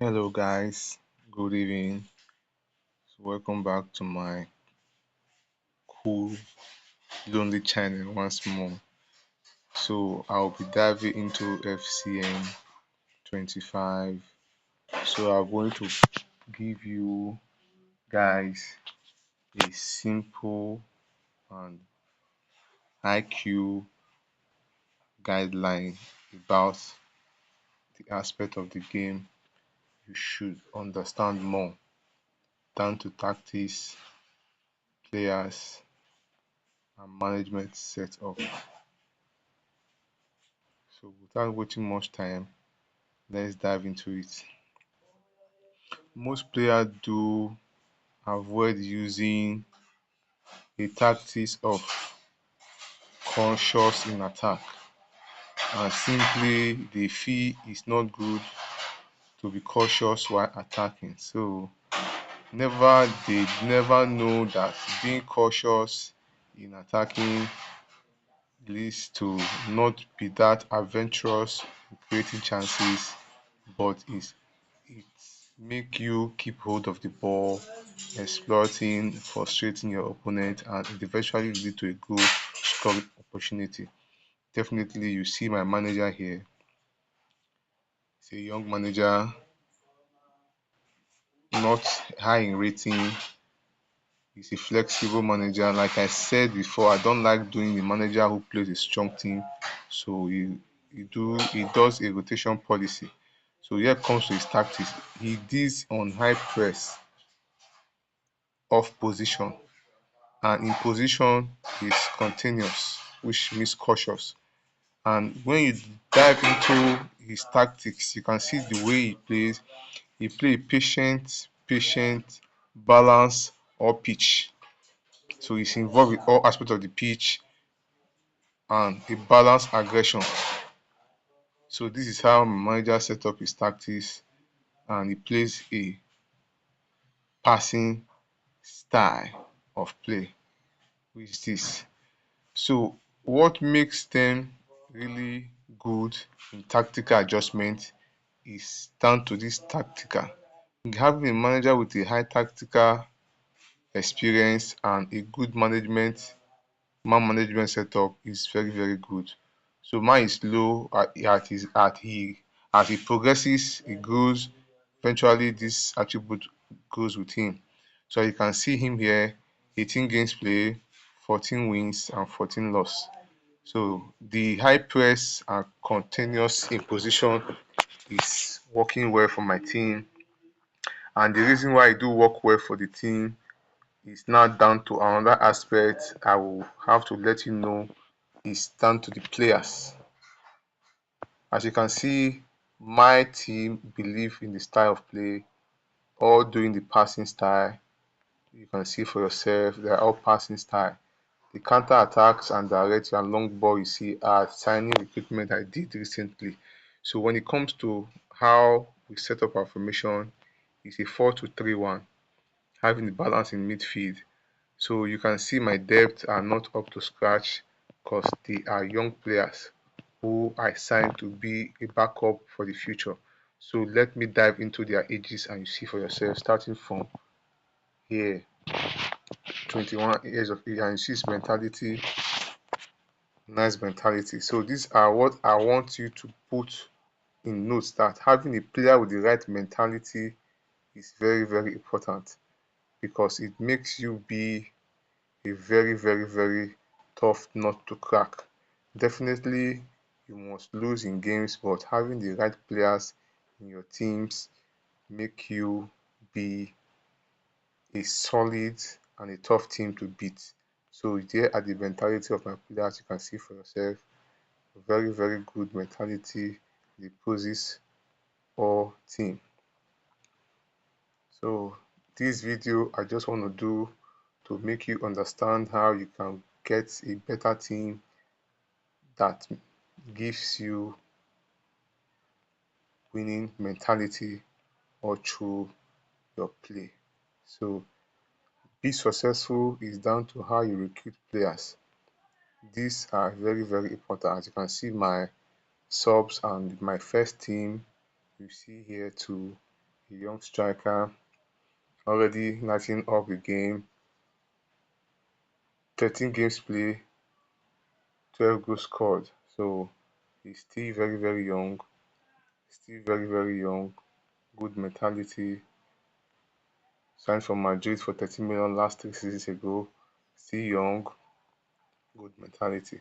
Hello guys, good evening. Welcome back to my cool lonely channel once more. So I'll be diving into FCN 25. So I'm going to give you guys a simple and IQ guideline about the aspect of the game you should understand more, down to tactics, players, and management setup. So without wasting much time, let's dive into it. Most players do avoid using a tactics of cautious in attack, and simply they feel it's not good to be cautious while attacking. So never know that being cautious in attacking leads to not be that adventurous in creating chances, but it make you keep hold of the ball, exploiting, frustrating your opponent, and it eventually lead to a goal scoring opportunity. Definitely, you see my manager here. He's a young manager, not high in rating. He's a flexible manager. Like I said before, I don't like doing the manager who plays a strong team. So he does a rotation policy. So here comes to his tactics. He does on high press off position, and in position is continuous, which means cautious. And when you dive into his tactics, you can see the way he plays. He play patient, balance, or pitch. So he's involved with all aspects of the pitch and a balanced aggression. So this is how my manager set up his tactics, and he plays a passing style of play, which is this. So what makes them really good in tactical adjustment is down to this tactical. Having a manager with a high tactical experience and a good man management setup is very good. So mine is low at his at he as he progresses, he grows. Eventually, this attribute goes with him. So you can see him here: 18 games play, 14 wins, and 14 loss. So the high press and continuous in position is working well for my team. And the reason why I do work well for the team is now down to another aspect I will have to let you know is down to the players. As you can see, my team believe in the style of play, all doing the passing style. You can see for yourself, they are all passing style. The counter attacks and direct and long ball you see are signing recruitment I did recently. So when it comes to how we set up our formation, it's a 4-2-3-1, having the balance in midfield. So you can see my depth are not up to scratch because they are young players who I signed to be a backup for the future. So let me dive into their ages and you see for yourself, starting from here, 21 years of age, and you see his mentality, nice mentality. So these are what I want you to put in notes, that having a player with the right mentality is very important because it makes you be a very tough nut to crack. Definitely, you must lose in games, but having the right players in your teams make you be a solid and a tough team to beat. So there are the mentality of my players. You can see for yourself. Very good mentality. The poses all team. So this video I just want to do to make you understand how you can get a better team that gives you winning mentality all through your play. So be successful is down to how you recruit players. These are very important. As you can see my subs and my first team, you see here too, a young striker, already lighting up the game. 13 games play, 12 goals scored. So he's still very, very young. Still very, very young. Good mentality. Signed from Madrid for 30 million last 3 seasons ago. Still young. Good mentality.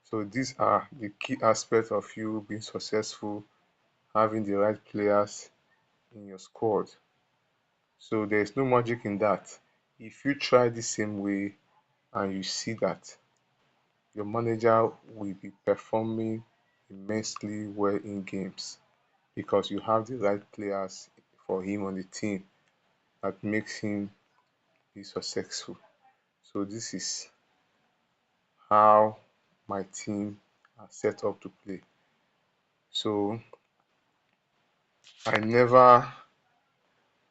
So these are the key aspects of you being successful, having the right players in your squad. So there's no magic in that. If you try the same way and you see that your manager will be performing immensely well in games because you have the right players for him on the team that makes him be successful. So this is how my team are set up to play. So I never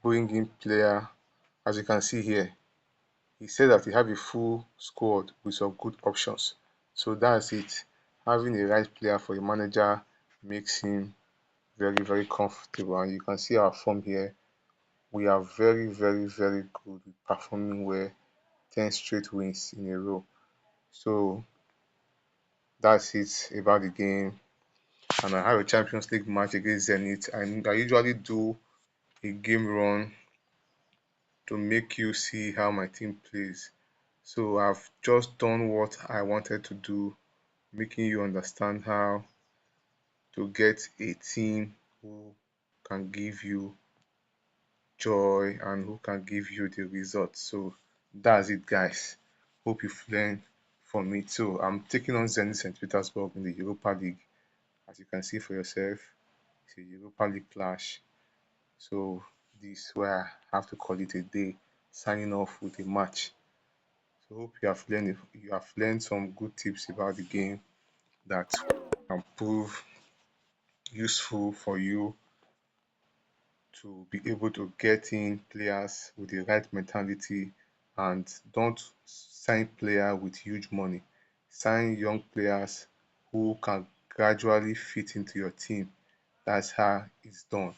bring in player, as you can see here. He said that he have a full squad with some good options. So that's it. Having a right player for a manager makes him very, very comfortable. And you can see our form here. We are very, very, very good with performing well, 10 straight wins in a row. So that's it about the game. And I have a Champions League match against Zenit. I usually do a game run to make you see how my team plays. So I've just done what I wanted to do, making you understand how to get a team who can give you joy and who can give you the results. So that's it, guys. Hope you've learned from it. So I'm taking on Zenit St. Petersburg in the Europa League. As you can see for yourself, it's a Europa League clash. So this is where I have to call it a day, signing off with a match. So hope you have learned some good tips about the game that can prove useful for you to be able to get in players with the right mentality and don't sign players with huge money. Sign young players who can gradually fit into your team. That's how it's done.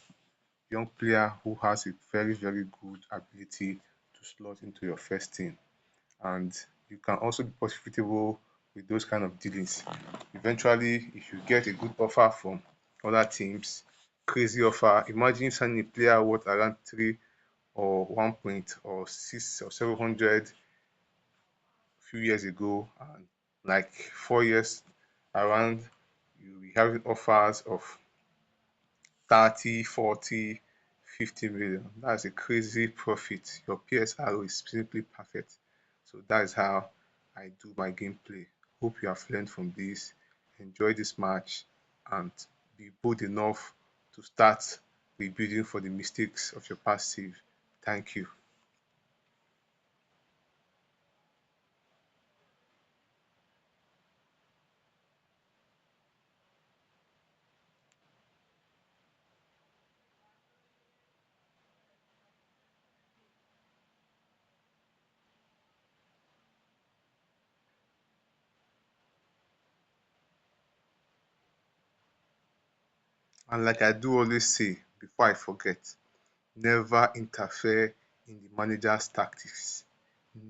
Young player who has a very, very good ability to slot into your first team. And you can also be profitable with those kind of dealings. Eventually, if you get a good offer from other teams, crazy offer, imagine signing a player worth around 3 or 1 point or 6 or 700 few years ago, and like 4 years around, you will have offers of 30, 40, 50 million. That's a crazy profit. Your PSR is simply perfect. So that is how I do my gameplay. Hope you have learned from this. Enjoy this match and be bold enough to start rebuilding for the mistakes of your past self. Thank you. And like I do always say before I forget, never interfere in the manager's tactics.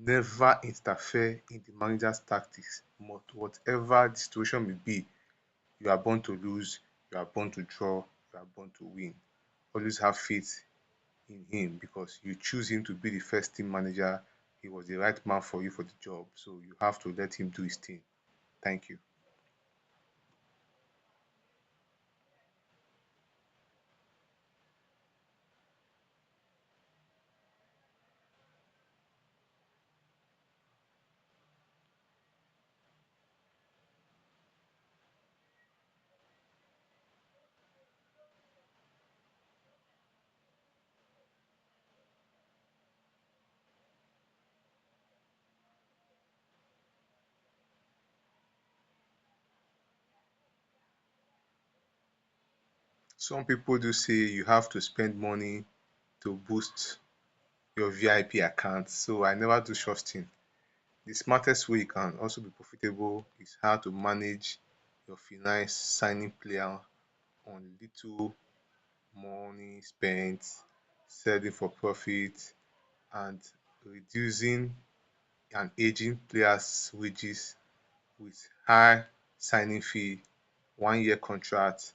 Never interfere in the manager's tactics. But whatever the situation may be, you are born to lose, you are born to draw, you are born to win. Always have faith in him because you choose him to be the first team manager. He was the right man for you for the job. So you have to let him do his thing. Thank you. Some people do say you have to spend money to boost your VIP account. So I never do trusting. The smartest way you can also be profitable is how to manage your finance signing player on little money spent selling for profit, and reducing and aging players' wages with high signing fee, 1 year contract,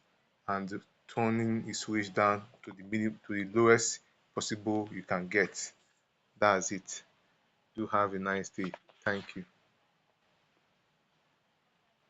and turning his wage down to the lowest possible you can get. That's it. Do have a nice day. Thank you.